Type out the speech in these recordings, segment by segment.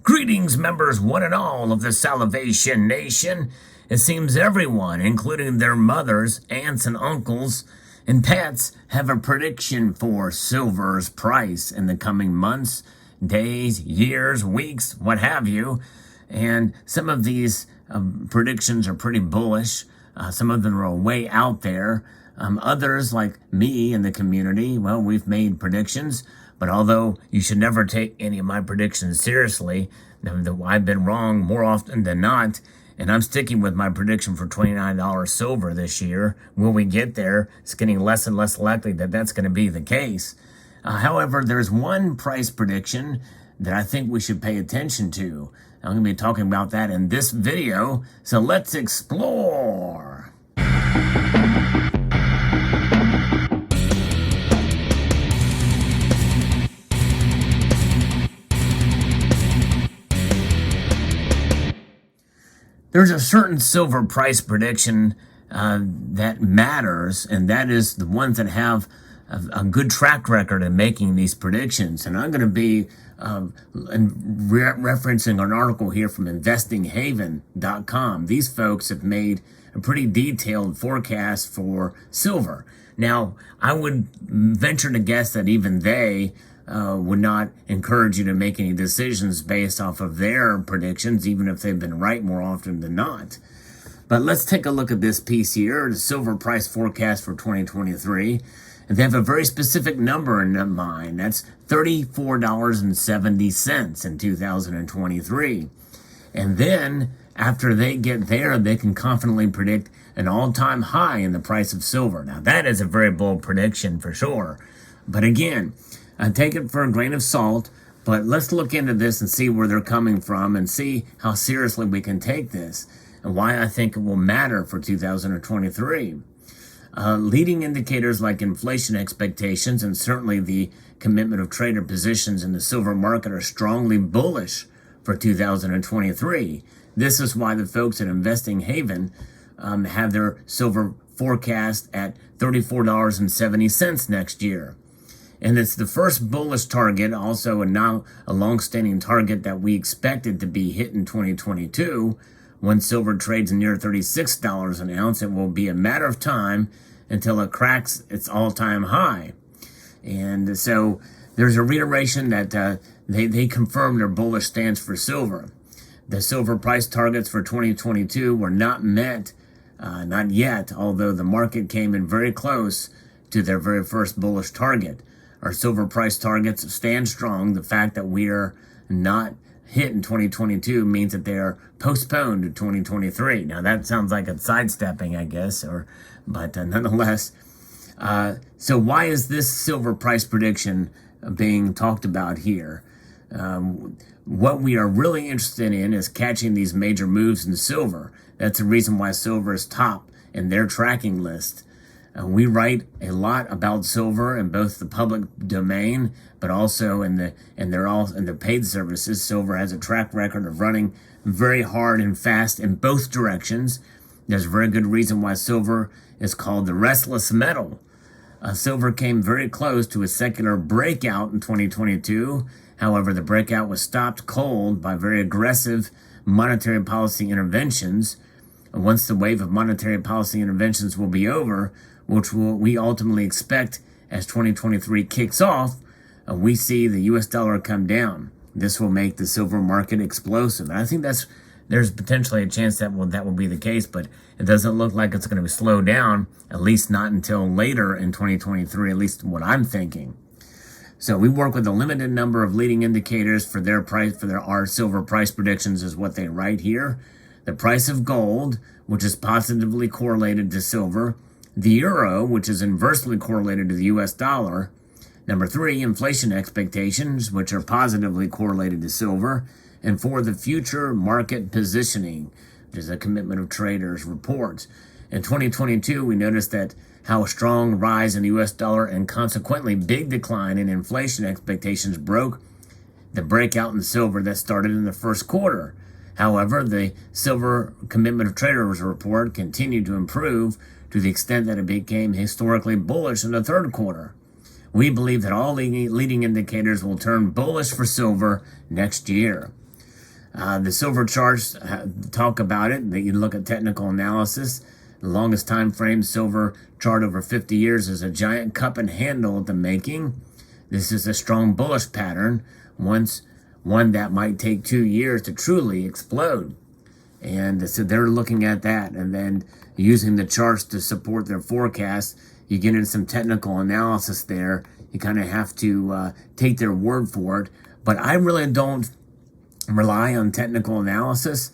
Greetings, members one and all of the Salivation Nation. It seems everyone, including their mothers, aunts, and uncles, and pets, have a prediction for silver's price in the coming months, days, years, weeks, what have you. And some of these predictions are pretty bullish. Some of them are way out there. Others, like me in the community, well, we've made predictions. But although you should never take any of my predictions seriously, I've been wrong more often than not, and I'm sticking with my prediction for $29 silver this year. Will we get there? It's getting less and less likely that that's going to be the case. However, there's one price prediction that I think we should pay attention to. I'm going to be talking about that in this video, so let's explore. There's a certain silver price prediction that matters, and that is the ones that have a good track record in making these predictions. And I'm going to be referencing an article here from investinghaven.com. These folks have made a pretty detailed forecast for silver. Now, I would venture to guess that even they would not encourage you to make any decisions based off of their predictions, even if they've been right more often than not. But let's take a look at this piece here, the silver price forecast for 2023. And they have a very specific number in mind. That's $34.70 in 2023. And then, after they get there, they can confidently predict an all-time high in the price of silver. Now, that is a very bold prediction for sure. But again, take it for a grain of salt, but let's look into this and see where they're coming from and see how seriously we can take this and why I think it will matter for 2023. Leading indicators like inflation expectations and certainly the commitment of trader positions in the silver market are strongly bullish for 2023. This is why the folks at Investing Haven have their silver forecast at $34.70 next year. And it's the first bullish target, also now a long-standing target that we expected to be hit in 2022. When silver trades near $36 an ounce, it will be a matter of time until it cracks its all-time high. And so there's a reiteration that they confirmed their bullish stance for silver. The silver price targets for 2022 were not met, not yet, although the market came in very close to their very first bullish target. Our silver price targets stand strong. The fact that we are not hit in 2022 means that they are postponed to 2023. Now, that sounds like it's sidestepping, I guess, but nonetheless. So why is this silver price prediction being talked about here? What we are really interested in is catching these major moves in silver. That's the reason why silver is top in their tracking list. We write a lot about silver in both the public domain, but also in the paid services. Silver has a track record of running very hard and fast in both directions. There's a very good reason why silver is called the restless metal. Silver came very close to a secular breakout in 2022. However, the breakout was stopped cold by very aggressive monetary policy interventions. Once the wave of monetary policy interventions will be over, which we ultimately expect as 2023 kicks off, we see the U.S. dollar come down. This will make the silver market explosive. And I think there's potentially a chance that will be the case, but it doesn't look like it's going to slow down, at least not until later in 2023, at least what I'm thinking. So we work with a limited number of leading indicators for our silver price predictions is what they write here. The price of gold, which is positively correlated to silver. The euro, which is inversely correlated to the U.S. dollar. Number 3, inflation expectations, which are positively correlated to silver. And 4, the future market positioning, which is a commitment of traders report. In 2022, we noticed that how a strong rise in the U.S. dollar and consequently big decline in inflation expectations broke the breakout in silver that started in the first quarter. However, the silver commitment of traders report continued to improve to the extent that it became historically bullish in the third quarter. We believe that all leading indicators will turn bullish for silver next year. The silver charts talk about it. That you look at technical analysis. The longest time frame silver chart over 50 years is a giant cup and handle at the making. This is a strong bullish pattern, one that might take 2 years to truly explode. And so they're looking at that and then using the charts to support their forecast. You get into some technical analysis there. You kind of have to take their word for it. But I really don't rely on technical analysis.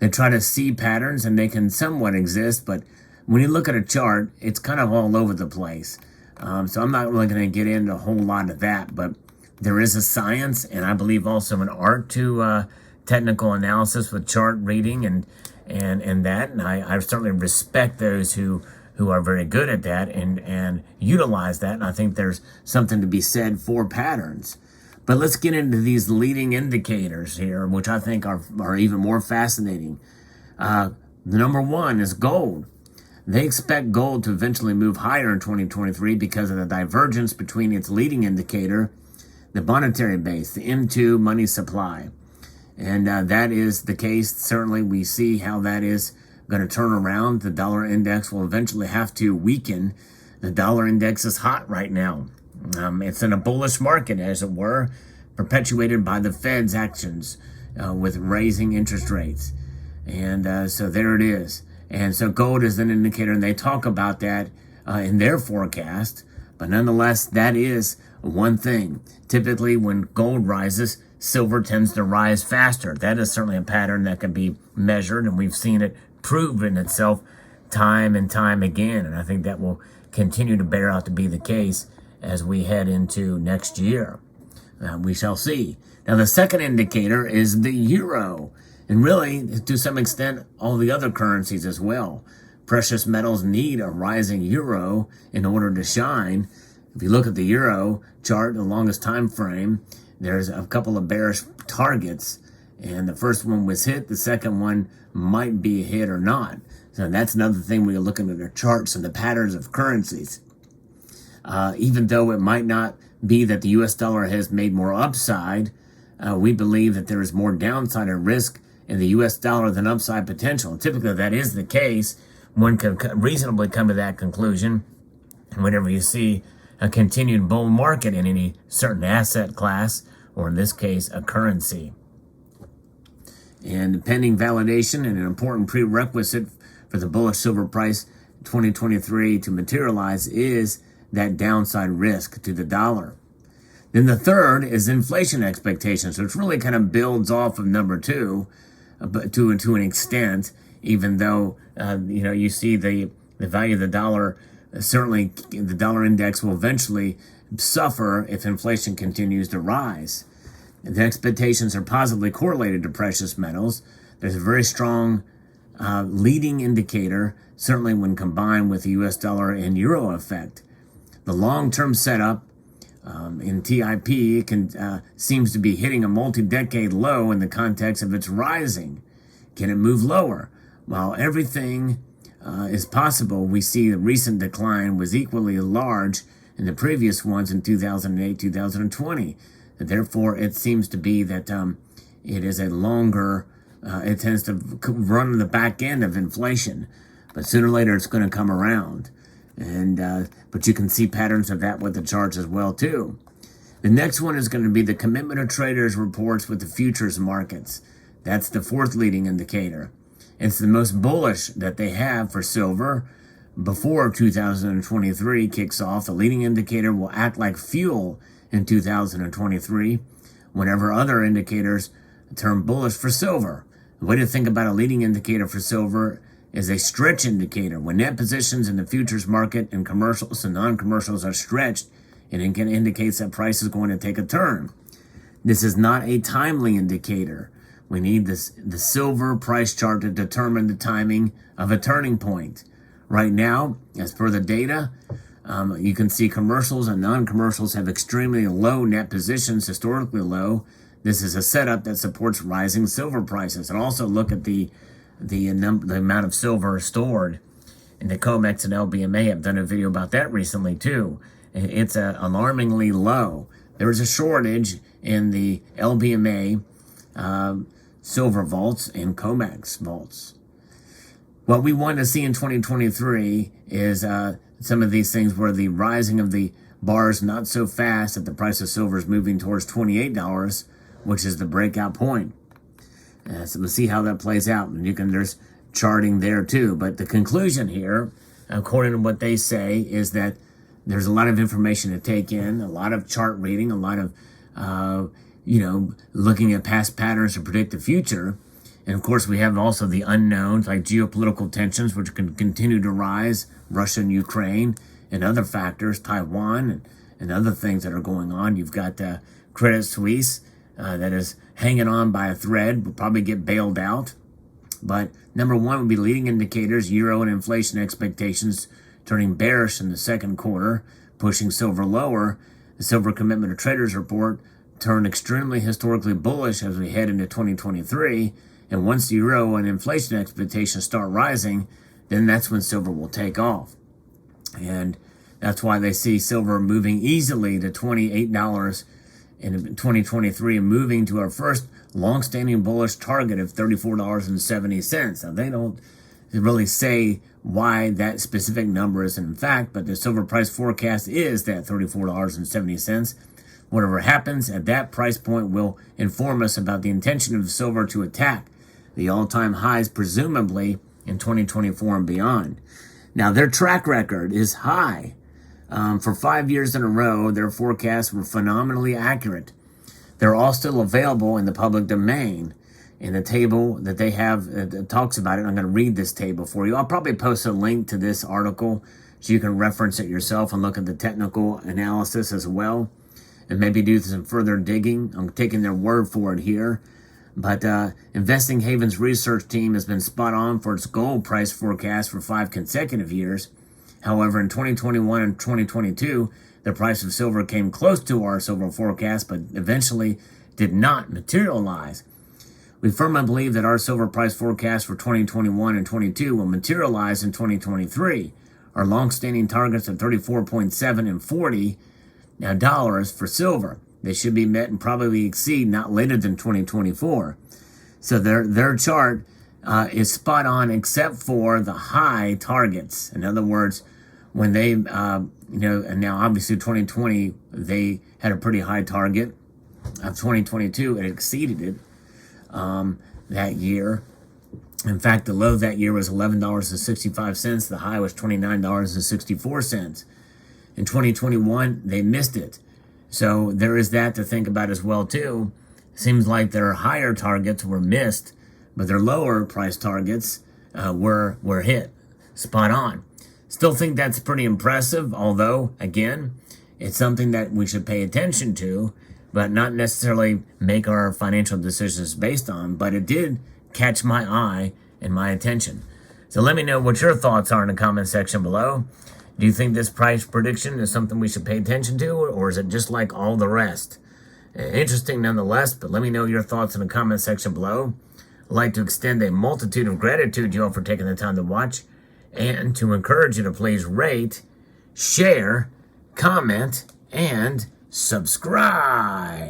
They try to see patterns and they can somewhat exist, but when you look at a chart, it's kind of all over the place. So I'm not really going to get into a whole lot of that, but there is a science and I believe also an art to technical analysis with chart reading and that. And I certainly respect those who are very good at that and utilize that. And I think there's something to be said for patterns. But let's get into these leading indicators here, which I think are even more fascinating. The number one is gold. They expect gold to eventually move higher in 2023 because of the divergence between its leading indicator, the monetary base, the M2 money supply. And that is the case. Certainly we see how that is going to turn around. The dollar index will eventually have to weaken. The dollar index is hot right now. It's in a bullish market, as it were, perpetuated by the Fed's actions with raising interest rates. And so there it is. And so gold is an indicator, and they talk about that in their forecast. But nonetheless, that is one thing. Typically, when gold rises, silver tends to rise faster. That is certainly a pattern that can be measured, and we've seen it proven itself time and time again. And I think that will continue to bear out to be the case as we head into next year. We shall see. Now, the second indicator is the euro, and really, to some extent, all the other currencies as well. Precious metals need a rising euro in order to shine. If you look at the euro chart, the longest time frame, there's a couple of bearish targets, and the first one was hit. The second one might be a hit or not. So that's another thing when you're looking at the charts and the patterns of currencies. Even though it might not be that the U.S. dollar has made more upside, we believe that there is more downside and risk in the U.S. dollar than upside potential. And typically that is the case. One can reasonably come to that conclusion whenever you see a continued bull market in any certain asset class, or in this case, a currency. And pending validation and an important prerequisite for the bullish silver price 2023 to materialize is that downside risk to the dollar. Then the third is inflation expectations, which really kind of builds off of number two, but to an extent, even though you see the value of the dollar. Certainly, the dollar index will eventually suffer if inflation continues to rise. The expectations are positively correlated to precious metals. There's a very strong leading indicator, certainly when combined with the U.S. dollar and euro effect. The long-term setup in TIP seems to be hitting a multi-decade low in the context of its rising. Can it move lower? While everything is possible, we see the recent decline was equally large in the previous ones in 2008, 2020. And therefore, it seems to be that it is a longer, it tends to run on the back end of inflation. But sooner or later, it's going to come around. And but you can see patterns of that with the charts as well, too. The next one is going to be the commitment of traders reports with the futures markets. That's the fourth leading indicator. It's the most bullish that they have for silver. Before 2023 kicks off, the leading indicator will act like fuel in 2023, whenever other indicators turn bullish for silver. The way to think about a leading indicator for silver is a stretch indicator. When net positions in the futures market and commercials and non-commercials are stretched, it indicates that price is going to take a turn. This is not a timely indicator. We need the silver price chart to determine the timing of a turning point. Right now, as per the data, you can see commercials and non-commercials have extremely low net positions, historically low. This is a setup that supports rising silver prices. And also look at the amount of silver stored in the COMEX and LBMA. I've done a video about that recently too. It's alarmingly low. There is a shortage in the LBMA silver vaults and COMEX vaults. What we want to see in 2023 is some of these things where the rising of the bars not so fast that the price of silver is moving towards $28, which is the breakout point. So we'll see how that plays out. And there's charting there too. But the conclusion here, according to what they say, is that there's a lot of information to take in, a lot of chart reading, a lot of, looking at past patterns to predict the future. And of course, we have also the unknowns like geopolitical tensions, which can continue to rise, Russia and Ukraine, and other factors, Taiwan, and other things that are going on. You've got Credit Suisse that is hanging on by a thread, will probably get bailed out. But number one would be leading indicators, euro and inflation expectations turning bearish in the second quarter, pushing silver lower. The Silver Commitment of Traders report turned extremely historically bullish as we head into 2023. And once the euro and inflation expectations start rising, then that's when silver will take off. And that's why they see silver moving easily to $28 in 2023 and moving to our first long-standing bullish target of $34.70. Now, they don't really say why that specific number is in fact, but the silver price forecast is that $34.70. Whatever happens at that price point will inform us about the intention of silver to attack the all-time highs, presumably in 2024 and beyond. Now, their track record is high. For 5 years in a row, their forecasts were phenomenally accurate. They're all still available in the public domain. In the table that they have that talks about it, I'm going to read this table for you. I'll probably post a link to this article so you can reference it yourself and look at the technical analysis as well, and maybe do some further digging. I'm taking their word for it here. But Investing Haven's research team has been spot on for its gold price forecast for 5 consecutive years. However, in 2021 and 2022, the price of silver came close to our silver forecast, but eventually did not materialize. We firmly believe that our silver price forecast for 2021 and 22 will materialize in 2023. Our long-standing targets are 34.7 and $40 for silver. They should be met and probably exceed not later than 2024. So their chart is spot on except for the high targets. In other words, when they, and now obviously 2020, they had a pretty high target. Of 2022, it exceeded it that year. In fact, the low that year was $11.65. The high was $29.64. In 2021, they missed it. So there is that to think about as well, too. Seems like their higher targets were missed, but their lower price targets were hit. Spot on. Still think that's pretty impressive, although, again, it's something that we should pay attention to, but not necessarily make our financial decisions based on. But it did catch my eye and my attention. So let me know what your thoughts are in the comment section below. Do you think this price prediction is something we should pay attention to, or is it just like all the rest? Interesting nonetheless, but let me know your thoughts in the comment section below. I'd like to extend a multitude of gratitude to you all for taking the time to watch, and to encourage you to please rate, share, comment, and subscribe.